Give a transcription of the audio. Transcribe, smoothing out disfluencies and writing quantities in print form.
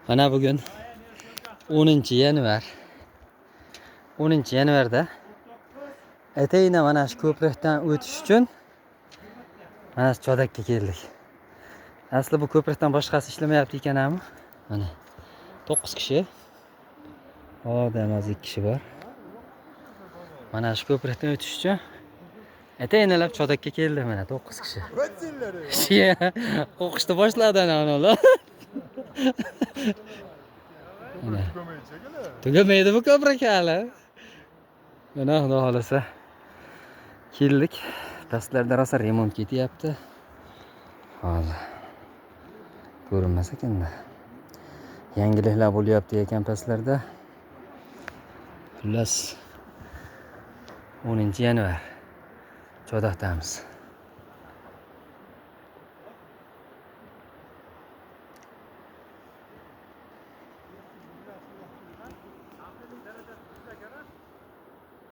Mana bugün 10 yanvar. 10 yanvarda etayina mana shu ko'prikdan o'tish uchun mana shu Chodakka keldik. Asli bu ko'prikdan boshqasi ishlamayapti ekan ham. Mana 9 kishi. Odam az 2 kishi bor. Mana shu ko'prikdan o'tish uchun etayinalab Chodakka keldi mana 9 kishi. O'qishni boshladi ana ular. Tugamaydi bu ko'prik hali. Mana xudo xolasa keldik. Pastlarda rosa remont ketyapti. Hozir ko'rinmas ekanda. Yangiliklar bo'lyapti ekan pastlarda. Xullas 10 yanvar Chodaqdamiz.